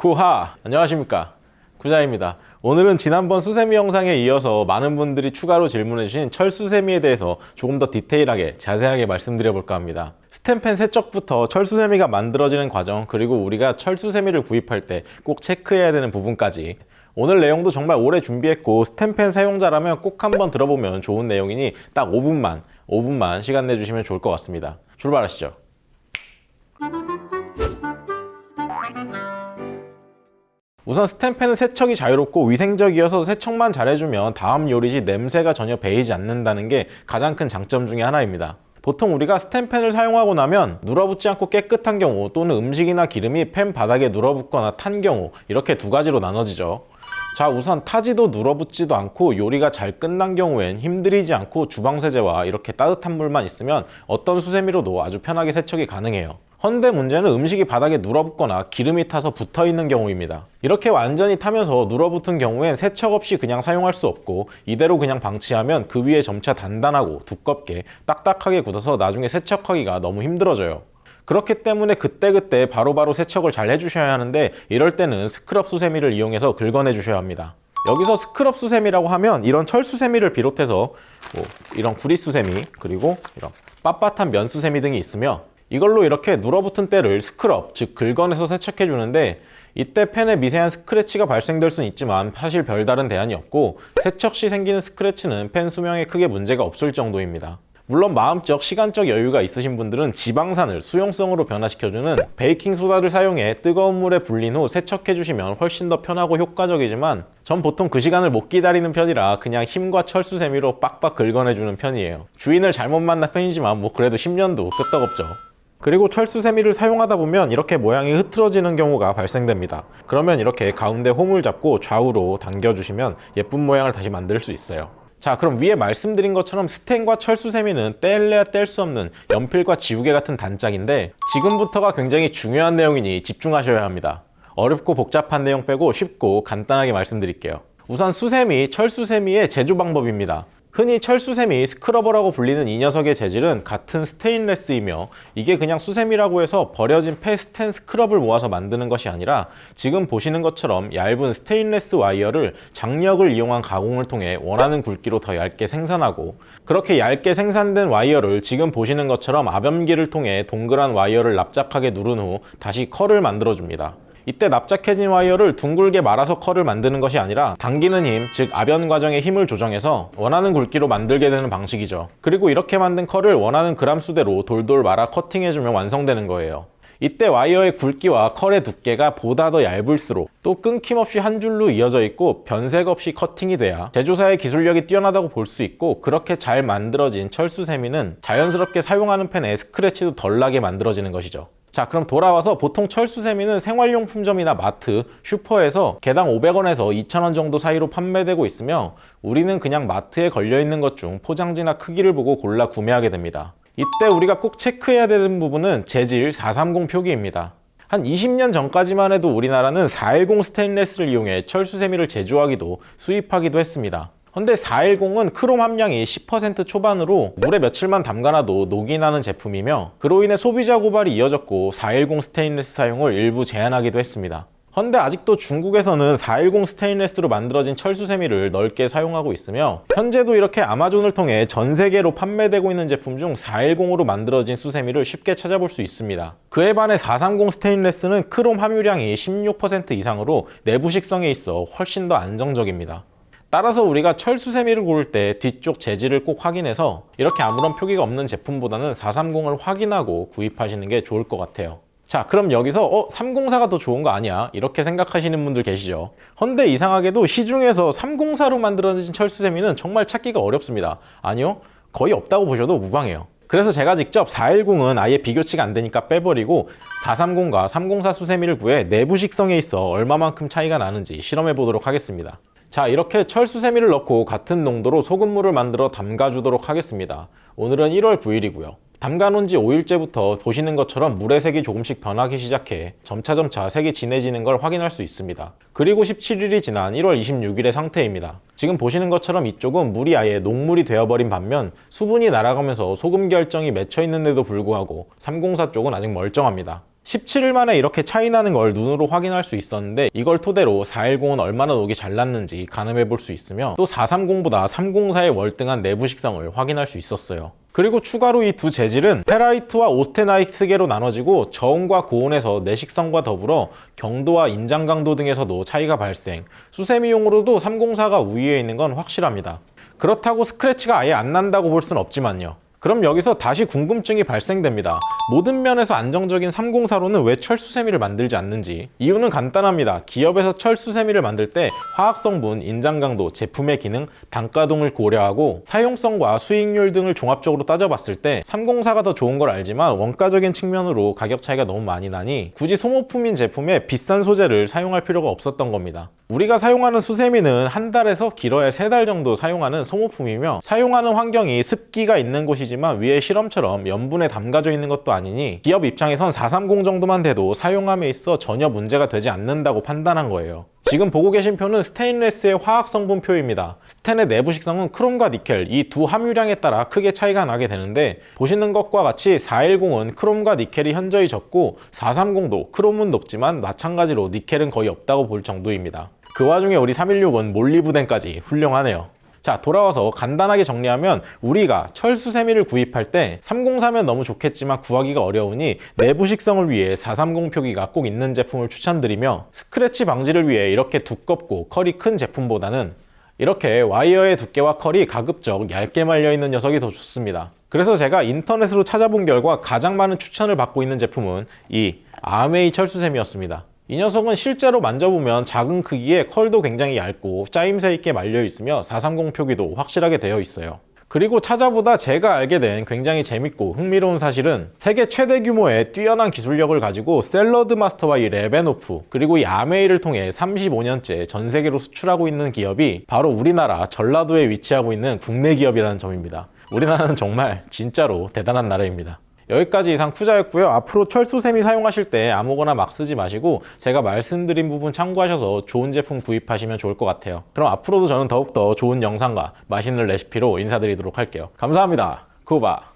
구하! 안녕하십니까, 구자입니다. 오늘은 지난번 수세미 영상에 이어서 많은 분들이 추가로 질문해주신 철수세미에 대해서 조금 더 디테일하게 자세하게 말씀드려 볼까 합니다. 스텐펜 세척부터 철수세미가 만들어지는 과정, 그리고 우리가 철수세미를 구입할 때 꼭 체크해야 되는 부분까지, 오늘 내용도 정말 오래 준비했고 스텐펜 사용자라면 꼭 한번 들어보면 좋은 내용이니 딱 5분만 시간 내주시면 좋을 것 같습니다. 출발하시죠. 우선 스텐펜은 세척이 자유롭고 위생적이어서 세척만 잘해주면 다음 요리 시 냄새가 전혀 배이지 않는다는 게 가장 큰 장점 중에 하나입니다. 보통 우리가 스텐펜을 사용하고 나면 눌어붙지 않고 깨끗한 경우, 또는 음식이나 기름이 펜 바닥에 눌어붙거나 탄 경우, 이렇게 두 가지로 나눠지죠. 자, 우선 타지도 눌어붙지도 않고 요리가 잘 끝난 경우엔 힘들이지 않고 주방세제와 이렇게 따뜻한 물만 있으면 어떤 수세미로도 아주 편하게 세척이 가능해요. 헌데 문제는 음식이 바닥에 눌어붙거나 기름이 타서 붙어있는 경우입니다. 이렇게 완전히 타면서 눌어붙은 경우엔 세척 없이 그냥 사용할 수 없고, 이대로 그냥 방치하면 그 위에 점차 단단하고 두껍게 딱딱하게 굳어서 나중에 세척하기가 너무 힘들어져요. 그렇기 때문에 그때그때 바로바로 세척을 잘 해주셔야 하는데, 이럴 때는 스크럽 수세미를 이용해서 긁어내 주셔야 합니다. 여기서 스크럽 수세미라고 하면 이런 철수세미를 비롯해서 이런 구리수세미, 그리고 이런 빳빳한 면수세미 등이 있으며, 이걸로 이렇게 눌어붙은 때를 스크럽, 즉 긁어내서 세척해 주는데, 이때 펜에 미세한 스크래치가 발생될 수는 있지만 사실 별다른 대안이 없고, 세척 시 생기는 스크래치는 펜 수명에 크게 문제가 없을 정도입니다. 물론 마음적, 시간적 여유가 있으신 분들은 지방산을 수용성으로 변화시켜주는 베이킹소다를 사용해 뜨거운 물에 불린 후 세척해 주시면 훨씬 더 편하고 효과적이지만, 전 보통 그 시간을 못 기다리는 편이라 그냥 힘과 철수세미로 빡빡 긁어내주는 편이에요. 주인을 잘못 만난 편이지만 그래도 10년도 끄떡없죠. 그리고 철수세미를 사용하다 보면 이렇게 모양이 흐트러지는 경우가 발생됩니다. 그러면 이렇게 가운데 홈을 잡고 좌우로 당겨주시면 예쁜 모양을 다시 만들 수 있어요. 자, 그럼 위에 말씀드린 것처럼 스텐과 철수세미는 떼려야 뗄 수 없는 연필과 지우개 같은 단짝인데, 지금부터가 굉장히 중요한 내용이니 집중하셔야 합니다. 어렵고 복잡한 내용 빼고 쉽고 간단하게 말씀드릴게요. 우선 수세미, 철수세미의 제조 방법입니다. 흔히 철수세미, 스크러버라고 불리는 이 녀석의 재질은 같은 스테인레스이며, 이게 그냥 수세미라고 해서 버려진 폐스텐 스크럽을 모아서 만드는 것이 아니라, 지금 보시는 것처럼 얇은 스테인레스 와이어를 장력을 이용한 가공을 통해 원하는 굵기로 더 얇게 생산하고, 그렇게 얇게 생산된 와이어를 지금 보시는 것처럼 압염기를 통해 동그란 와이어를 납작하게 누른 후 다시 컬을 만들어줍니다. 이때 납작해진 와이어를 둥글게 말아서 컬을 만드는 것이 아니라 당기는 힘, 즉 압연 과정의 힘을 조정해서 원하는 굵기로 만들게 되는 방식이죠. 그리고 이렇게 만든 컬을 원하는 그람 수대로 돌돌 말아 커팅해주면 완성되는 거예요. 이때 와이어의 굵기와 컬의 두께가 보다 더 얇을수록, 또 끊김없이 한 줄로 이어져 있고 변색 없이 커팅이 돼야 제조사의 기술력이 뛰어나다고 볼 수 있고, 그렇게 잘 만들어진 철수세미는 자연스럽게 사용하는 펜에 스크래치도 덜 나게 만들어지는 것이죠. 자, 그럼 돌아와서 보통 철수세미는 생활용품점이나 마트, 슈퍼에서 개당 500원에서 2,000원 정도 사이로 판매되고 있으며, 우리는 그냥 마트에 걸려있는 것 중 포장지나 크기를 보고 골라 구매하게 됩니다. 이때 우리가 꼭 체크해야 되는 부분은 재질 430 표기입니다. 한 20년 전까지만 해도 우리나라는 410 스테인레스를 이용해 철수세미를 제조하기도 수입하기도 했습니다. 근데 410은 크롬 함량이 10% 초반으로 물에 며칠만 담가놔도 녹이 나는 제품이며, 그로 인해 소비자 고발이 이어졌고 410 스테인레스 사용을 일부 제한하기도 했습니다. 헌데 아직도 중국에서는 410 스테인레스로 만들어진 철수세미를 넓게 사용하고 있으며, 현재도 이렇게 아마존을 통해 전 세계로 판매되고 있는 제품 중 410으로 만들어진 수세미를 쉽게 찾아볼 수 있습니다. 그에 반해 430 스테인레스는 크롬 함유량이 16% 이상으로 내부식성에 있어 훨씬 더 안정적입니다. 따라서 우리가 철수세미를 고를 때 뒤쪽 재질을 꼭 확인해서 이렇게 아무런 표기가 없는 제품보다는 430을 확인하고 구입하시는 게 좋을 것 같아요. 자, 그럼 여기서 304가 더 좋은 거 아니야? 이렇게 생각하시는 분들 계시죠? 헌데 이상하게도 시중에서 304로 만들어진 철수세미는 정말 찾기가 어렵습니다. 아니요, 거의 없다고 보셔도 무방해요. 그래서 제가 직접 410은 아예 비교치가 안 되니까 빼버리고 430과 304 수세미를 구해 내부 식성에 있어 얼마만큼 차이가 나는지 실험해 보도록 하겠습니다. 자, 이렇게 철수세미를 넣고 같은 농도로 소금물을 만들어 담가주도록 하겠습니다. 오늘은 1월 9일이고요. 담가놓은 지 5일째부터 보시는 것처럼 물의 색이 조금씩 변하기 시작해 점차 색이 진해지는 걸 확인할 수 있습니다. 그리고 17일이 지난 1월 26일의 상태입니다. 지금 보시는 것처럼 이쪽은 물이 아예 녹물이 되어버린 반면 수분이 날아가면서 소금 결정이 맺혀 있는데도 불구하고 304 쪽은 아직 멀쩡합니다. 17일 만에 이렇게 차이 나는 걸 눈으로 확인할 수 있었는데, 이걸 토대로 410은 얼마나 녹이 잘 났는지 가늠해 볼 수 있으며, 또 430보다 304의 월등한 내부 식성을 확인할 수 있었어요. 그리고 추가로 이 두 재질은 페라이트와 오스테나이트계로 나눠지고, 저온과 고온에서 내식성과 더불어 경도와 인장 강도 등에서도 차이가 발생, 수세미용으로도 304가 우위에 있는 건 확실합니다. 그렇다고 스크래치가 아예 안 난다고 볼 순 없지만요. 그럼 여기서 다시 궁금증이 발생됩니다. 모든 면에서 안정적인 304로는 왜 철수세미를 만들지 않는지. 이유는 간단합니다. 기업에서 철수세미를 만들 때 화학성분, 인장강도, 제품의 기능, 단가 등을 고려하고 사용성과 수익률 등을 종합적으로 따져봤을 때 304가 더 좋은 걸 알지만, 원가적인 측면으로 가격 차이가 너무 많이 나니 굳이 소모품인 제품에 비싼 소재를 사용할 필요가 없었던 겁니다. 우리가 사용하는 수세미는 한 달에서 길어야 3달 정도 사용하는 소모품이며, 사용하는 환경이 습기가 있는 곳이지만 위에 실험처럼 염분에 담가져 있는 것도 아니니 기업 입장에선 430 정도만 돼도 사용함에 있어 전혀 문제가 되지 않는다고 판단한 거예요. 지금 보고 계신 표는 스테인리스의 화학 성분표입니다. 스텐의 내부 식성은 크롬과 니켈, 이 두 함유량에 따라 크게 차이가 나게 되는데, 보시는 것과 같이 410은 크롬과 니켈이 현저히 적고 430도 크롬은 높지만 마찬가지로 니켈은 거의 없다고 볼 정도입니다. 그 와중에 우리 316은 몰리브덴까지 훌륭하네요. 자, 돌아와서 간단하게 정리하면, 우리가 철수세미를 구입할 때 304면 너무 좋겠지만 구하기가 어려우니 내부 식성을 위해 430 표기가 꼭 있는 제품을 추천드리며, 스크래치 방지를 위해 이렇게 두껍고 컬이 큰 제품보다는 이렇게 와이어의 두께와 컬이 가급적 얇게 말려있는 녀석이 더 좋습니다. 그래서 제가 인터넷으로 찾아본 결과 가장 많은 추천을 받고 있는 제품은 이 아메이 철수세미였습니다. 이 녀석은 실제로 만져보면 작은 크기에 컬도 굉장히 얇고 짜임새 있게 말려 있으며 430 표기도 확실하게 되어 있어요. 그리고 찾아보다 제가 알게 된 굉장히 재밌고 흥미로운 사실은, 세계 최대 규모의 뛰어난 기술력을 가지고 샐러드 마스터와 이 레베노프, 그리고 이 아메이를 통해 35년째 전 세계로 수출하고 있는 기업이 바로 우리나라 전라도에 위치하고 있는 국내 기업이라는 점입니다. 우리나라는 정말 진짜로 대단한 나라입니다. 여기까지 이상 쿠자였고요. 앞으로 철수세미 사용하실 때 아무거나 막 쓰지 마시고 제가 말씀드린 부분 참고하셔서 좋은 제품 구입하시면 좋을 것 같아요. 그럼 앞으로도 저는 더욱더 좋은 영상과 맛있는 레시피로 인사드리도록 할게요. 감사합니다. 쿠바.